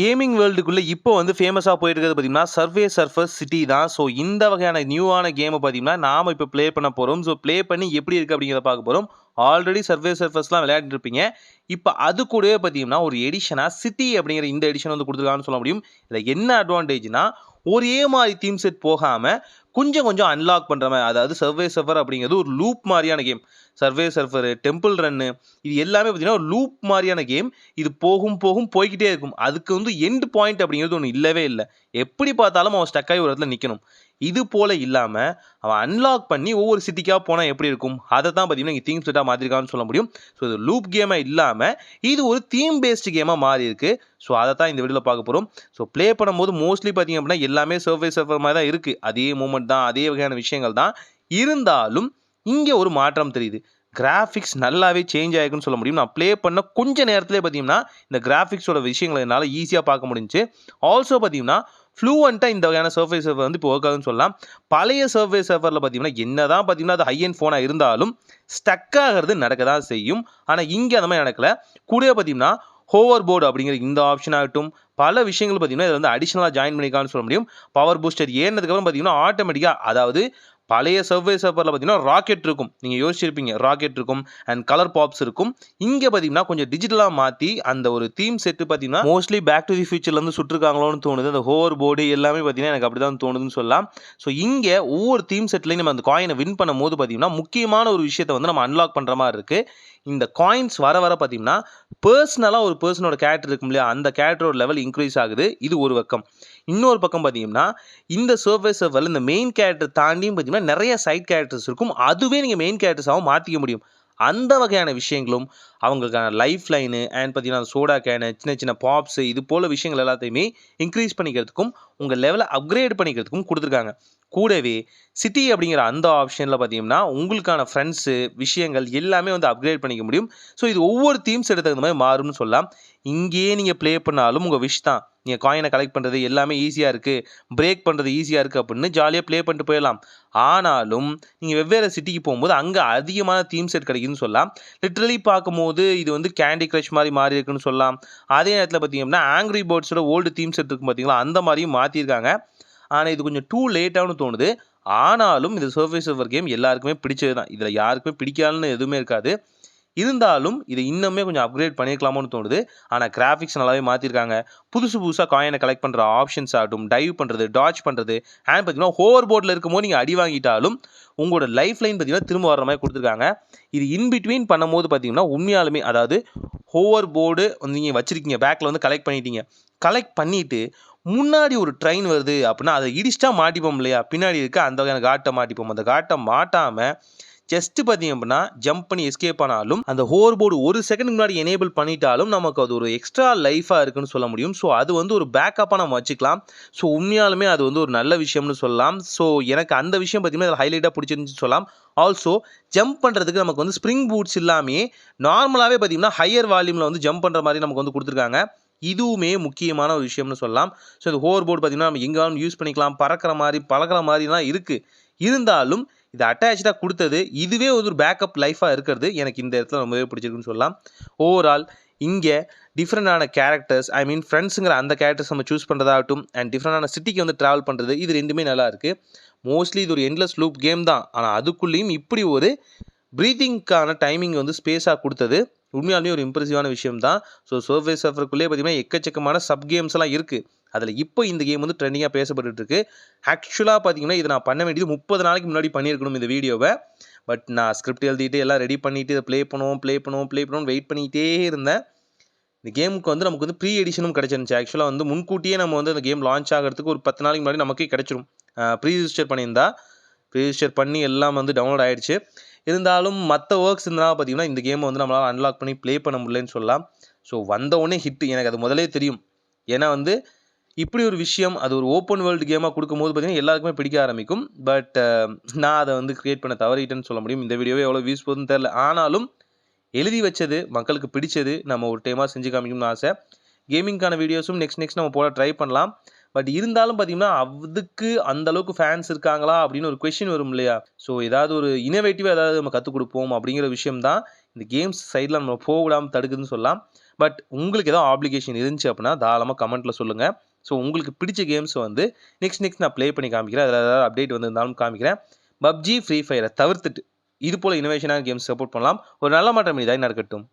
Gaming வேர்ல்டுக்குள்ள இப்போ வந்து ஃபேமஸாக போயிட்டு இருக்கிறது பார்த்தீங்கன்னா சர்வே சர்ஃபர்ஸ் சிட்டி தான். ஸோ இந்த வகையான நியூவான கேமை பார்த்தீங்கன்னா நாம் இப்போ ப்ளே பண்ண போகிறோம். ஸோ ப்ளே பண்ணி எப்படி இருக்குது அப்படிங்கிறத பார்க்க போகிறோம். ஆல்ரெடி சர்வே சர்ஃபர்ஸ்லாம் விளையாடிட்டு இருப்பீங்க. இப்போ அது கூடவே பார்த்தீங்கன்னா ஒரு எடிஷனாக சிட்டி அப்படிங்கிற இந்த எடிஷன் வந்து கொடுத்துருக்காங்கன்னு சொல்ல முடியும். இதில் என்ன அட்வான்டேஜ்னா ஒரே மாதிரி தீம் செட் போகாமல் கொஞ்சம் கொஞ்சம் அன்லாக் பண்ணுற மாதிரி, அதாவது சர்வே சர்ஃபர் அப்படிங்கிறது ஒரு லூப் மாதிரியான game. Survey surfer, temple run, இது எல்லாமே பார்த்தீங்கன்னா ஒரு லூப் மாதிரியான கேம். இது போகும் போகும் போய்கிட்டே இருக்கும். அதுக்கு வந்து எண்ட் பாயிண்ட் அப்படிங்கிறது ஒன்று இல்லவே இல்லை. எப்படி பார்த்தாலும் அவன் ஸ்டக் ஆகி ஒரு இடத்துல நிற்கணும். இது போல இல்லாமல் அவன் அன்லாக் பண்ணி ஒவ்வொரு சிட்டிக்காக போனால் எப்படி இருக்கும், அதை தான் பார்த்தீங்கன்னா இங்கே தீம் செட்டாக மாற்றிருக்கான்னு சொல்ல முடியும். ஸோ இது லூப் கேமாக இல்லாமல் இது ஒரு தீம் பேஸ்டு கேமாக மாறி இருக்கு. ஸோ அதை தான் இந்த வீடியோவில் பார்க்க போகிறோம். ஸோ ப்ளே பண்ணும்போது மோஸ்ட்லி பார்த்தீங்க அப்படின்னா எல்லாமே சர்வே சர்ஃபர் மாதிரி தான் இருக்குது. அதே மூமெண்ட் தான், அதே வகையான விஷயங்கள் தான். இருந்தாலும் இங்கே ஒரு மாற்றம் தெரியுது. கிராஃபிக்ஸ் நல்லாவே சேஞ்ச் ஆகிருக்குன்னு சொல்ல முடியும். நான் ப்ளே பண்ண கொஞ்ச நேரத்திலே பார்த்தீங்கன்னா இந்த கிராஃபிக்ஸோட விஷயங்களை என்னால் ஈஸியாக பார்க்க முடிஞ்சுச்சு. ஆல்சோ பார்த்தீங்கன்னா ஃப்ளூவெண்ட்டாக இந்த வகையான சர்ஃபே சர்ஃபர் வந்து இப்போ ஒர்க் ஆகுதுன்னு சொல்லலாம். பழைய சர்ஃபே சர்ஃபரில் பார்த்தீங்கன்னா என்ன தான் பார்த்தீங்கன்னா அது ஹை அண்ட் ஃபோனாக இருந்தாலும் ஸ்டக் ஆகிறது நடக்க தான் செய்யும். ஆனால் இங்கே அந்த மாதிரி நடக்கலை. கூடவே பார்த்தீங்கன்னா ஹோவர் போர்டு அப்படிங்கிற இந்த ஆப்ஷன் ஆகட்டும், பல விஷயங்கள் பார்த்தீங்கன்னா இதில் வந்து அடிஷனலாக ஜாயின் பண்ணிக்கான்னு சொல்ல முடியும். பவர் பூஸ்டர் ஏறினதுக்கப்புறம் பார்த்தீங்கன்னா ஆட்டோமேட்டிக்காக, அதாவது பழைய சர்வே சர்ஃபரில் பார்த்தீங்கன்னா ராக்கெட் இருக்கும், நீங்கள் யோசிச்சிருப்பீங்க, ராக்கெட் இருக்கும் அண்ட் கலர் பாப்ஸ் இருக்கும். இங்கே பார்த்தீங்கன்னா கொஞ்சம் டிஜிட்டலாக மாற்றி அந்த ஒரு தீம் செட்டு பார்த்தீங்கன்னா மோஸ்ட்லி பேக் டு தி ஃபியூச்சர்லேருந்து சுட்டுருக்காங்களோன்னு தோணுது. அந்த ஹோவர் போர்டு எல்லாமே பார்த்தீங்கன்னா எனக்கு அப்படி தான் தோணுதுன்னு சொல்லலாம். ஸோ இங்கே ஒவ்வொரு தீம் செட்லையும் நம்ம அந்த காயினை வின் பண்ணும் போது பார்த்தீங்கன்னா முக்கியமான ஒரு விஷயத்தை வந்து நம்ம அன்லாக் பண்ணுற மாதிரி இருக்குது. இந்த காயின்ஸ் வர வர பார்த்தீங்கன்னா பர்சனலாக ஒரு பர்சனோட கேரக்டர் இருக்கும் இல்லையா, அந்த கேரக்டரோட லெவல் இன்க்ரீஸ் ஆகுது. இது ஒரு பக்கம். இன்னொரு பக்கம் பார்த்தீங்கன்னா இந்த சர்வே சர்வரில் இந்த மெயின் கேரக்டர் தாண்டியும் பார்த்தீங்கன்னா நிறைய சைட் கேரக்டர்ஸ் இருக்கும். அதுவே நீங்கள் மெயின் கேரக்டர்ஸாகவும் மாற்றிக்க முடியும். அந்த வகையான விஷயங்களும் அவங்களுக்கான லைஃப் லைனு அண்ட் பார்த்தீங்கன்னா சோடா கேனு, சின்ன சின்ன பாப்ஸு, இது போல் விஷயங்கள் எல்லாத்தையுமே இன்க்ரீஸ் பண்ணிக்கிறதுக்கும் உங்கள் லெவலை அப்கிரேட் பண்ணிக்கிறதுக்கும் கொடுத்துருக்காங்க. கூடவே சிட்டி அப்படிங்கிற அந்த ஆப்ஷனில் பார்த்தீங்கன்னா உங்களுக்கான ஃப்ரெண்ட்ஸு விஷயங்கள் எல்லாமே வந்து அப்கிரேட் பண்ணிக்க முடியும். ஸோ இது ஒவ்வொரு தீம்ஸ் எடுத்த மாதிரி மாறும்னு சொல்லலாம். இங்கேயே நீங்கள் ப்ளே பண்ணாலும் உங்கள் விஷ் தான். நீங்கள் காயினை கலெக்ட் பண்ணுறது எல்லாமே ஈஸியாக இருக்குது, பிரேக் பண்ணுறது ஈஸியாக இருக்குது அப்படின்னு ஜாலியாக ப்ளே பண்ணிட்டு போயிடலாம். ஆனாலும் நீங்கள் வெவ்வேறு சிட்டிக்கு போகும்போது அங்கே அதிகமான தீம் செட் கிடைக்குதுன்னு சொல்லலாம். லிட்ரலி பார்க்கும்போது இது வந்து கேண்டி கிரஷ் மாதிரி மாறி இருக்குன்னு சொல்லலாம். அதே நேரத்தில் பார்த்தீங்கன்னா ஆங்க்ரி பேர்ட்ஸோட ஓல்டு தீம் செட் இருக்கும் பார்த்தீங்களா, அந்த மாதிரியும் மாற்றிருக்காங்க. ஆனால் இது கொஞ்சம் டூ லேட்டாகனு தோணுது. ஆனாலும் இந்த சர்வே சர்வர் கேம் எல்லாருக்குமே பிடிச்சது தான். இதில் யாருக்குமே பிடிக்காதுன்னு எதுவுமே இருக்காது. இருந்தாலும் இதை இன்னுமே கொஞ்சம் அப்கிரேட் பண்ணியிருக்கலாமோன்னு தோணுது. ஆனால் கிராஃபிக்ஸ் நல்லாவே மாற்றிருக்காங்க. புதுசாக காயினை கலெக்ட் பண்ணுற ஆப்ஷன்ஸ் ஆகட்டும், டைவ் பண்ணுறது, டாட்ச் பண்ணுறது அண்ட் பார்த்தீங்கன்னா ஹோவர் போர்டில் இருக்கும்போது நீங்கள் அடி வாங்கிட்டாலும் உங்களோட லைஃப் லைன் பார்த்தீங்கன்னா திரும்ப வர மாதிரி கொடுத்துருக்காங்க. இது இன்பிட்வீன் பண்ணும்போது பார்த்தீங்கன்னா உண்மையாலுமே, அதாவது ஹோவர் போர்டு வந்து நீங்கள் வச்சுருக்கீங்க, பேக்கில் வந்து கலெக்ட் பண்ணிட்டீங்க. கலெக்ட் பண்ணிவிட்டு முன்னாடி ஒரு ட்ரெயின் வருது அப்படின்னா அதை இடிச்சிட்டா மாட்டிப்போம் இல்லையா, பின்னாடி இருக்க அந்த வகையான காட்டை மாட்டிப்போம். அந்த காட்டை மாட்டாமல் ஜஸ்ட்டு பார்த்தீங்க அப்படின்னா ஜம்ப் பண்ணி எஸ்கேப் ஆனாலும் அந்த ஹோவர் போர்டு ஒரு செகண்ட் முன்னாடி எனேபிள் பண்ணிட்டாலும் நமக்கு அது ஒரு எக்ஸ்ட்ரா லைஃபாக இருக்குன்னு சொல்ல முடியும். ஸோ அது வந்து ஒரு பேக்கப்பாக நம்ம வச்சுக்கலாம். ஸோ உண்மையாலுமே அது வந்து ஒரு நல்ல விஷயம்னு சொல்லலாம். ஸோ எனக்கு அந்த விஷயம் பார்த்தீங்கன்னா அதில் ஹைலைட்டாக பிடிச்சிருந்துச்சு சொல்லலாம். ஆல்சோ ஜம்ப் பண்ணுறதுக்கு நமக்கு வந்து ஸ்ப்ரிங் பூட்ஸ் இல்லாமே நார்மலாகவே பார்த்தீங்கன்னா ஹையர் வால்யூமில் வந்து ஜம்ப் பண்ணுற மாதிரி நமக்கு வந்து கொடுத்துருக்காங்க. இதுவுமே முக்கியமான ஒரு விஷயம்னு சொல்லலாம். ஸோ இந்த ஹோவர் போர்டு பார்த்தீங்கன்னா நம்ம எங்காலும் யூஸ் பண்ணிக்கலாம், பறக்கிற மாதிரி பழக்கிற மாதிரிலாம் இருக்குது. இருந்தாலும் இது அட்டாச்சாக கொடுத்தது, இதுவே ஒரு பேக்கப் லைஃபாக இருக்கிறது எனக்கு இந்த இடத்துல ரொம்பவே பிடிச்சிருக்குன்னு சொல்லலாம். ஓவரால் இங்கே டிஃப்ரெண்டான கேரக்டர்ஸ், ஐ மீன் ஃப்ரெண்ட்ஸுங்கிற அந்த கேரக்டர்ஸ் நம்ம சூஸ் பண்ணுறதாகட்டும் அண்ட் டிஃப்ரெண்டான சிட்டிக்கு வந்து ட்ராவல் பண்ணுறது, இது ரெண்டுமே நல்லா இருக்குது. மோஸ்ட்லி இது ஒரு எண்ட்லெஸ் லூப் கேம் தான். ஆனால் அதுக்குள்ளேயும் இப்படி ஒரு ப்ரீத்திங்க்கான டைமிங் வந்து ஸ்பேஸாக கொடுத்தது உண்மையாலுமே ஒரு இம்ப்ரெசிவான விஷயம் தான். ஸோ சர்வே சர்ஃபருக்குள்ளே பார்த்தீங்கன்னா எக்கச்சக்கமான சப் கேம்ஸ் எல்லாம் இருக்குது. அதில் இப்போ இந்த கேம் வந்து ட்ரெண்டிங்காக பேசப்பட்டு இருக்கு. ஆக்சுவலாக பார்த்தீங்கன்னா இதை நான் பண்ண வேண்டியது 30 நாளைக்கு முன்னாடி பண்ணியிருக்கணும் இந்த வீடியோவை. பட் நான் ஸ்கிரிப்ட் எழுதிட்டு எல்லாம் ரெடி பண்ணிவிட்டு இதை ப்ளே பண்ணுவோம் வெயிட் பண்ணிகிட்டே இருந்தேன். இந்த கேமுக்கு வந்து நமக்கு வந்து ப்ரீ எடிஷனும் கிடச்சிருந்துச்சு. ஆக்சுவலாக வந்து முன்கூட்டியே நம்ம வந்து அந்த கேம் லான்ச் ஆகிறதுக்கு ஒரு 10 நாளைக்கு முன்னாடி நமக்கே கிடச்சிரும். ப்ரீ ரிஜிஸ்டர் பண்ணி எல்லாம் வந்து டவுன்லோட் ஆகிடுச்சு. இருந்தாலும் மற்ற ஒர்க்ஸ் இருந்தால் பார்த்தீங்கன்னா இந்த கேமை வந்து நம்மளால் அன்லாக் பண்ணி ப்ளே பண்ண முடியலன்னு சொல்லலாம். ஸோ வந்த உடனே ஹிட், எனக்கு அது முதலே தெரியும். ஏன்னா வந்து இப்படி ஒரு விஷயம் அது ஒரு ஓப்பன் வேர்ல்டு கேமாக கொடுக்கும்போது பார்த்தீங்கன்னா எல்லாருக்குமே பிடிக்க ஆரம்பிக்கும். பட் நான் அதை வந்து கிரியேட் பண்ண தவறிட்டேன்னு சொல்ல முடியும். இந்த வீடியோவே எவ்வளோ வியூஸ் போகுதுன்னு தெரில. ஆனாலும் எழுதி வச்சது மக்களுக்கு பிடிச்சது நம்ம ஒரு டைமாக செஞ்சு காமிக்கணும்னு ஆசை. கேமிங்கான வீடியோஸும் நெக்ஸ்ட் நம்ம போட ட்ரை பண்ணலாம். பட் இருந்தாலும் பார்த்தீங்கன்னா அதுக்கு அந்தளவுக்கு ஃபேன்ஸ் இருக்காங்களா அப்படின்னு ஒரு கொஷின் வரும் இல்லையா. ஸோ ஏதாவது ஒரு இனோவேட்டிவாக ஏதாவது நம்ம கற்றுக் கொடுப்போம் அப்படிங்கிற விஷயம் தான் இந்த கேம்ஸ் சைடில் நம்ம போகவிடாமல் தடுக்குதுன்னு சொல்லலாம். பட் உங்களுக்கு ஏதாவது ஆப்ளிகேஷன் இருந்துச்சு அப்படின்னா தாராளமாக கமெண்ட்டில் சொல்லுங்கள். ஸோ உங்களுக்கு பிடிச்ச கேம்ஸ் வந்து நெக்ஸ்ட் நான் ப்ளே பண்ணி காமிக்கிறேன். அதில் ஏதாவது அப்டேட் வந்திருந்தாலும் காமிக்கிறேன். பப்ஜி, ஃப்ரீ ஃபயரை தவிர்த்துட்டு இது போல் இனோவேஷனான கேம்ஸ் சப்போர்ட் பண்ணலாம். ஒரு நல்ல மாற்றம் இதாக நடக்கட்டும்.